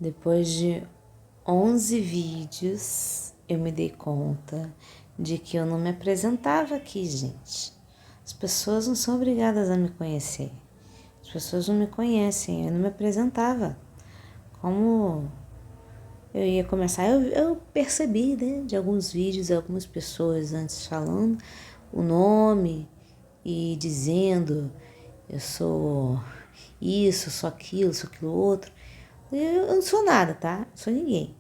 Depois de 11 vídeos, eu me dei conta de que eu não me apresentava aqui, gente. As pessoas não são obrigadas a me conhecer. As pessoas não me conhecem, eu não me apresentava. Como eu ia começar, eu percebi, né, de alguns vídeos, algumas pessoas antes falando o nome e dizendo eu sou isso, sou aquilo outro. Eu não sou nada, tá? Não sou ninguém.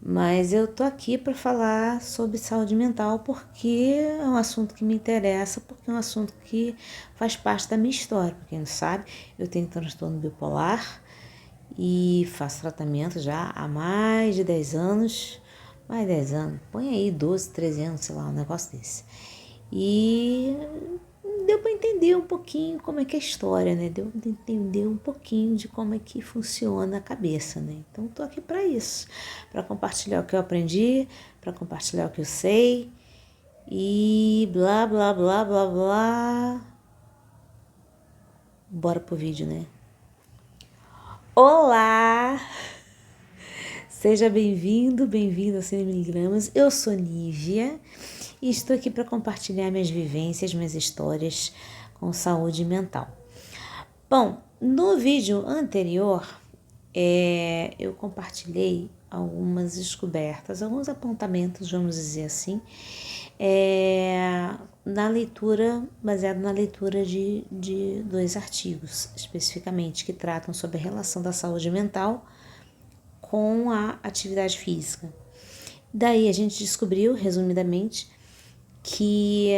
Mas eu tô aqui para falar sobre saúde mental porque é um assunto que me interessa, porque é um assunto que faz parte da minha história. Pra quem não sabe, eu tenho transtorno bipolar e faço tratamento já há mais de 10 anos. Mais de 10 anos, põe aí 12, 13 anos, sei lá, um negócio desse. E deu para entender um pouquinho como é que é a história, né? Deu para entender um pouquinho de como é que funciona a cabeça, né? Então, tô aqui para isso, para compartilhar o que eu aprendi, para compartilhar o que eu sei e blá, blá, blá, blá, blá. Bora pro vídeo, né? Olá! Seja bem-vindo, bem-vindo ao 100 miligramas. Eu sou Nívia e estou aqui para compartilhar minhas vivências, minhas histórias com saúde mental. Bom, no vídeo anterior, eu compartilhei algumas descobertas, alguns apontamentos, vamos dizer assim, baseado na leitura de 2 artigos, especificamente, que tratam sobre a relação da saúde mental com a atividade física. Daí a gente descobriu, resumidamente, que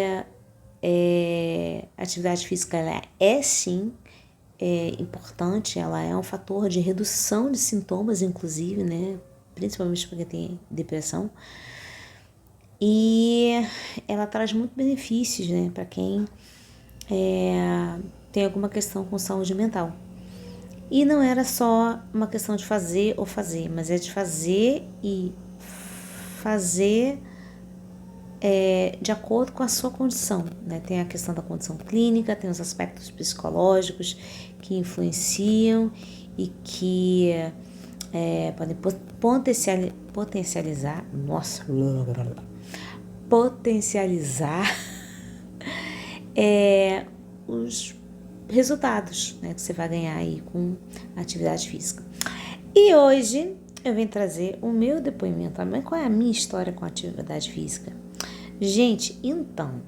a atividade física ela é sim importante, ela é um fator de redução de sintomas, inclusive, né? Principalmente para quem tem depressão. E ela traz muitos benefícios, né? Para quem tem alguma questão com saúde mental. E não era só uma questão de fazer ou fazer, mas é de fazer e fazer de acordo com a sua condição, né? Tem a questão da condição clínica, tem os aspectos psicológicos que influenciam e que podem potencializar os resultados, né, que você vai ganhar aí com a atividade física. E hoje eu vim trazer o meu depoimento, qual é a minha história com a atividade física. Gente, então,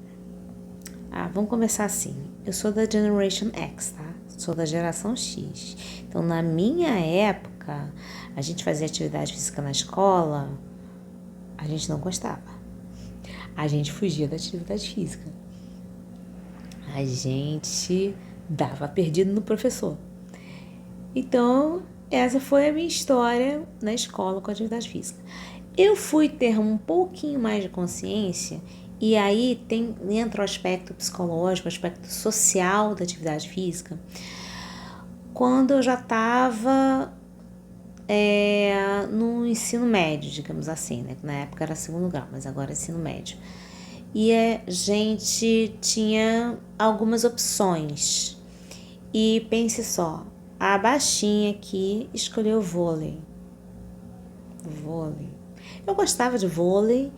vamos começar assim. Eu sou da Generation X, tá? Sou da geração X. Então, na minha época, a gente fazia atividade física na escola, a gente não gostava. A gente fugia da atividade física. A gente dava perdido no professor. Então, essa foi a minha história na escola com a atividade física. Eu fui ter um pouquinho mais de consciência e aí entra o aspecto psicológico, o aspecto social da atividade física, quando eu já estava no ensino médio, digamos assim, né? Na época era segundo grau, mas agora é ensino médio. E a gente tinha algumas opções. E pense só, a baixinha aqui escolheu vôlei. Eu gostava de vôlei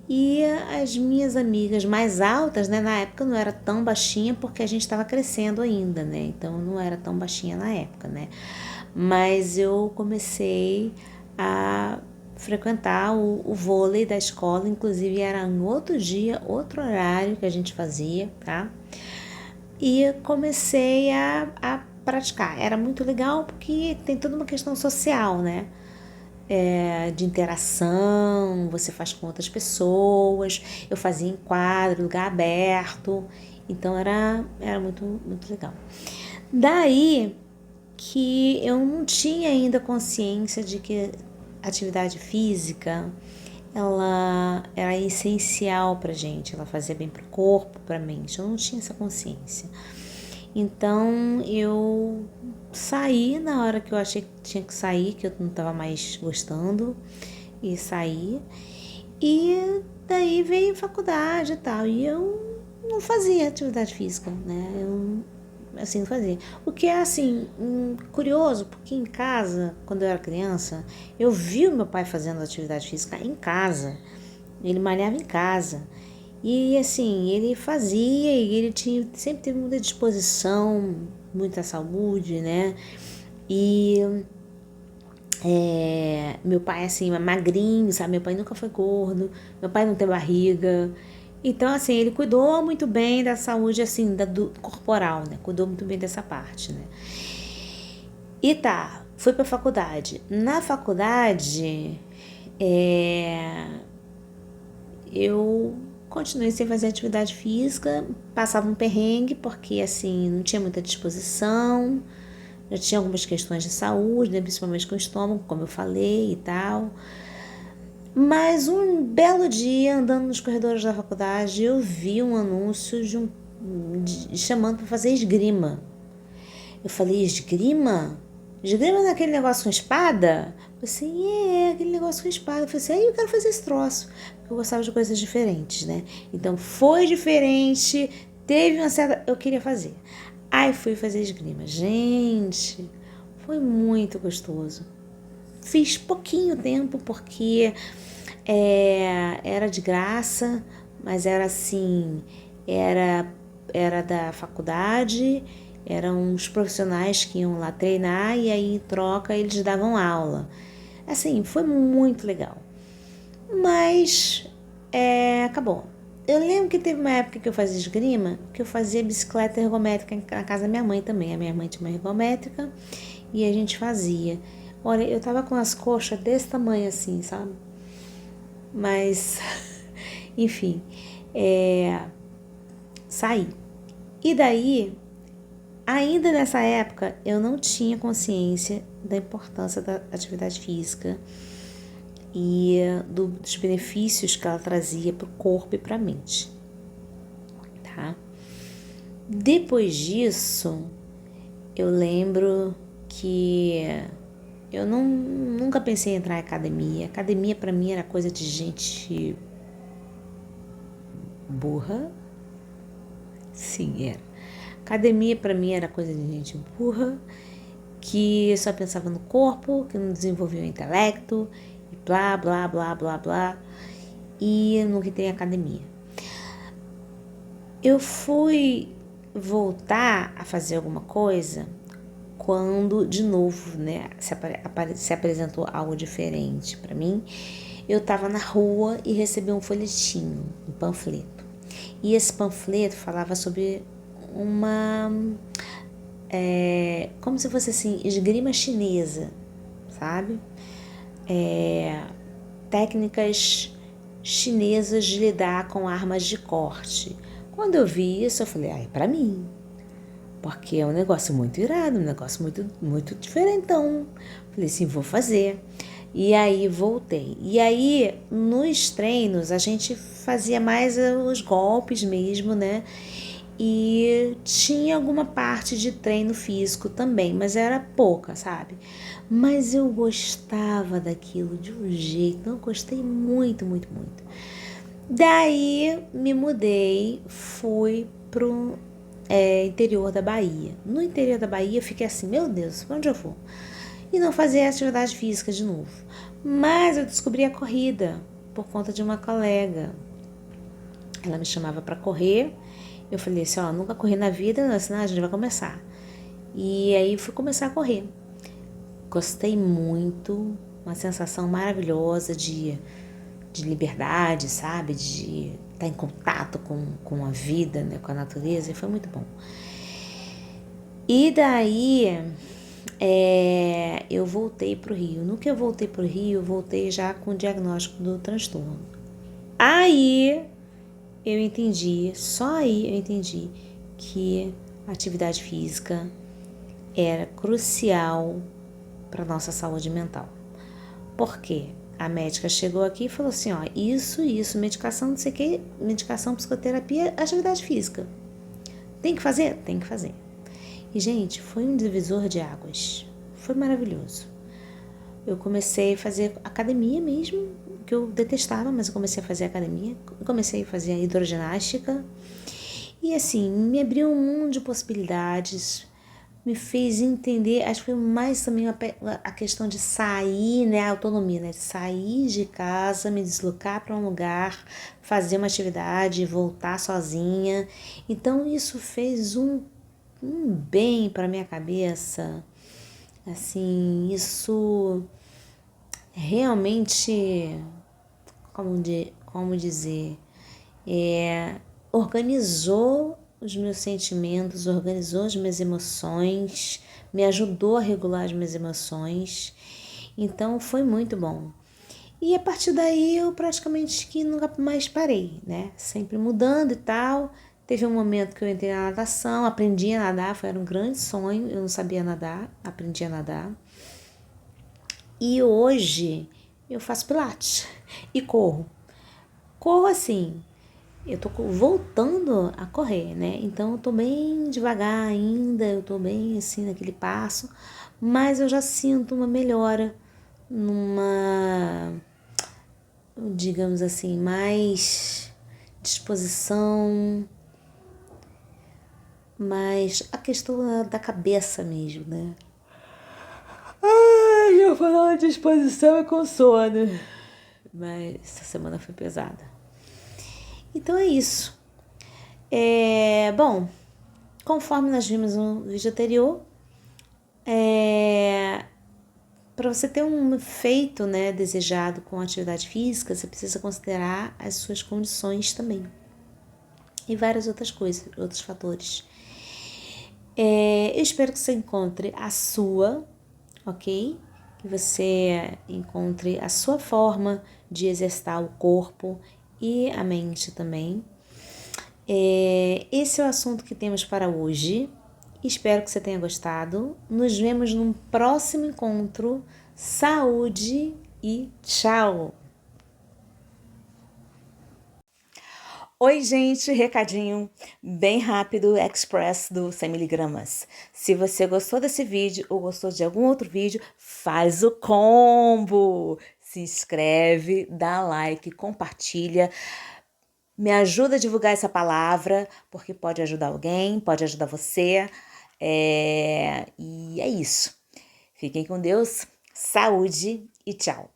e as minhas amigas mais altas, né, na época não era tão baixinha porque a gente estava crescendo ainda, né, então não era tão baixinha na época, né, mas eu comecei a frequentar o vôlei da escola, inclusive era em outro dia, outro horário que a gente fazia, tá, e comecei a praticar. Era muito legal porque tem toda uma questão social, né, de interação, você faz com outras pessoas, eu fazia em quadro, lugar aberto, então era muito, muito legal. Daí que eu não tinha ainda consciência de que a atividade física ela era essencial pra gente, ela fazia bem pro corpo, pra mente, eu não tinha essa consciência. Então eu saí na hora que eu achei que tinha que sair, que eu não estava mais gostando, e saí. E daí veio faculdade e tal, e eu não fazia atividade física, né? Eu assim, fazer. O que é, assim, curioso, porque em casa, quando eu era criança, eu vi o meu pai fazendo atividade física em casa. Ele malhava em casa. E, assim, ele fazia e ele sempre teve muita disposição, muita saúde, né? E meu pai, assim, magrinho, sabe? Meu pai nunca foi gordo, meu pai não tem barriga. Então, assim, ele cuidou muito bem da saúde, assim, do corporal, né? Cuidou muito bem dessa parte, né? E tá, fui pra faculdade. Na faculdade, eu continuei sem fazer atividade física, passava um perrengue, porque, assim, não tinha muita disposição, já tinha algumas questões de saúde, né? Principalmente com o estômago, como eu falei e tal. Mas um belo dia, andando nos corredores da faculdade, eu vi um anúncio chamando para fazer esgrima. Eu falei, esgrima? Esgrima naquele negócio com espada? Eu falei assim, aquele negócio com espada. Eu falei assim, eu quero fazer esse troço. Porque eu gostava de coisas diferentes, né? Então foi diferente, teve uma certa... Eu queria fazer. Aí fui fazer esgrima. Gente, foi muito gostoso. Fiz pouquinho tempo porque era de graça, mas era assim, era da faculdade, eram os profissionais que iam lá treinar e aí em troca eles davam aula. Assim, foi muito legal. Mas acabou. Eu lembro que teve uma época que eu fazia esgrima, que eu fazia bicicleta ergométrica na casa da minha mãe também. A minha mãe tinha uma ergométrica e a gente fazia. Olha, eu tava com as coxas desse tamanho assim, sabe? Mas, enfim, saí. E daí, ainda nessa época, eu não tinha consciência da importância da atividade física e dos benefícios que ela trazia para o corpo e para a mente, tá? Depois disso, eu lembro que eu nunca pensei em entrar em academia. Academia para mim era coisa de gente burra. Sim, era. Academia para mim era coisa de gente burra, que só pensava no corpo, que não desenvolvia o intelecto, e blá, blá, blá, blá, blá. E nunca entrei em academia. Eu fui voltar a fazer alguma coisa quando, de novo, né, se apresentou algo diferente para mim. Eu estava na rua e recebi um folhetinho, um panfleto. E esse panfleto falava sobre como se fosse assim, esgrima chinesa, sabe? Técnicas chinesas de lidar com armas de corte. Quando eu vi isso, eu falei, é pra mim. Porque é um negócio muito irado, um negócio muito, muito diferentão. Falei assim, vou fazer. E aí voltei. E aí, nos treinos, a gente fazia mais os golpes mesmo, né? E tinha alguma parte de treino físico também, mas era pouca, sabe? Mas eu gostava daquilo de um jeito, eu gostei muito, muito, muito. Daí me mudei, fui pro interior da Bahia. No interior da Bahia eu fiquei assim, meu Deus, pra onde eu vou? E não fazia atividade física de novo. Mas eu descobri a corrida por conta de uma colega. Ela me chamava para correr. Eu falei assim, nunca corri na vida, senão a gente vai começar. E aí fui começar a correr. Gostei muito, uma sensação maravilhosa de liberdade, sabe? De estar em contato com a vida, né? Com a natureza, e foi muito bom. E daí eu voltei pro Rio. No que eu voltei pro Rio, eu voltei já com o diagnóstico do transtorno. Aí eu entendi, só aí eu entendi que a atividade física era crucial para nossa saúde mental. Por quê? A médica chegou aqui e falou assim, isso, medicação, não sei o que, medicação, psicoterapia, atividade física. Tem que fazer? Tem que fazer. E, gente, foi um divisor de águas. Foi maravilhoso. Eu comecei a fazer academia mesmo, que eu detestava, mas eu comecei a fazer academia. Eu comecei a fazer hidroginástica. E assim, me abriu um mundo de possibilidades, me fez entender, acho que foi mais também a questão de sair, né, a autonomia, né, de sair de casa, me deslocar para um lugar, fazer uma atividade, voltar sozinha. Então isso fez um bem para minha cabeça, assim, isso realmente, como dizer, organizou os meus sentimentos, organizou as minhas emoções, me ajudou a regular as minhas emoções. Então foi muito bom. E a partir daí eu praticamente que nunca mais parei, né? Sempre mudando e tal. Teve um momento que eu entrei na natação, aprendi a nadar, era um grande sonho, eu não sabia nadar, aprendi a nadar. E hoje eu faço pilates e corro. Corro assim, eu tô voltando a correr, né? Então eu tô bem devagar ainda, eu tô bem assim naquele passo, mas eu já sinto uma melhora numa, digamos assim, mais disposição, mais a questão da cabeça mesmo, né? Ai, eu falando de disposição e com sono, mas essa semana foi pesada. Então é isso. Bom, conforme nós vimos no vídeo anterior, para você ter um efeito, né, desejado com a atividade física, você precisa considerar as suas condições também. E várias outras coisas, outros fatores. Eu espero que você encontre a sua, ok? Que você encontre a sua forma de exercitar o corpo e a mente também. Esse é o assunto que temos para hoje. Espero que você tenha gostado. Nos vemos num próximo encontro. Saúde e tchau! Oi, gente, recadinho bem rápido, express do 100mg. Se você gostou desse vídeo ou gostou de algum outro vídeo, faz o combo! Se inscreve, dá like, compartilha. Me ajuda a divulgar essa palavra, porque pode ajudar alguém, pode ajudar você. E é isso. Fiquem com Deus, saúde e tchau!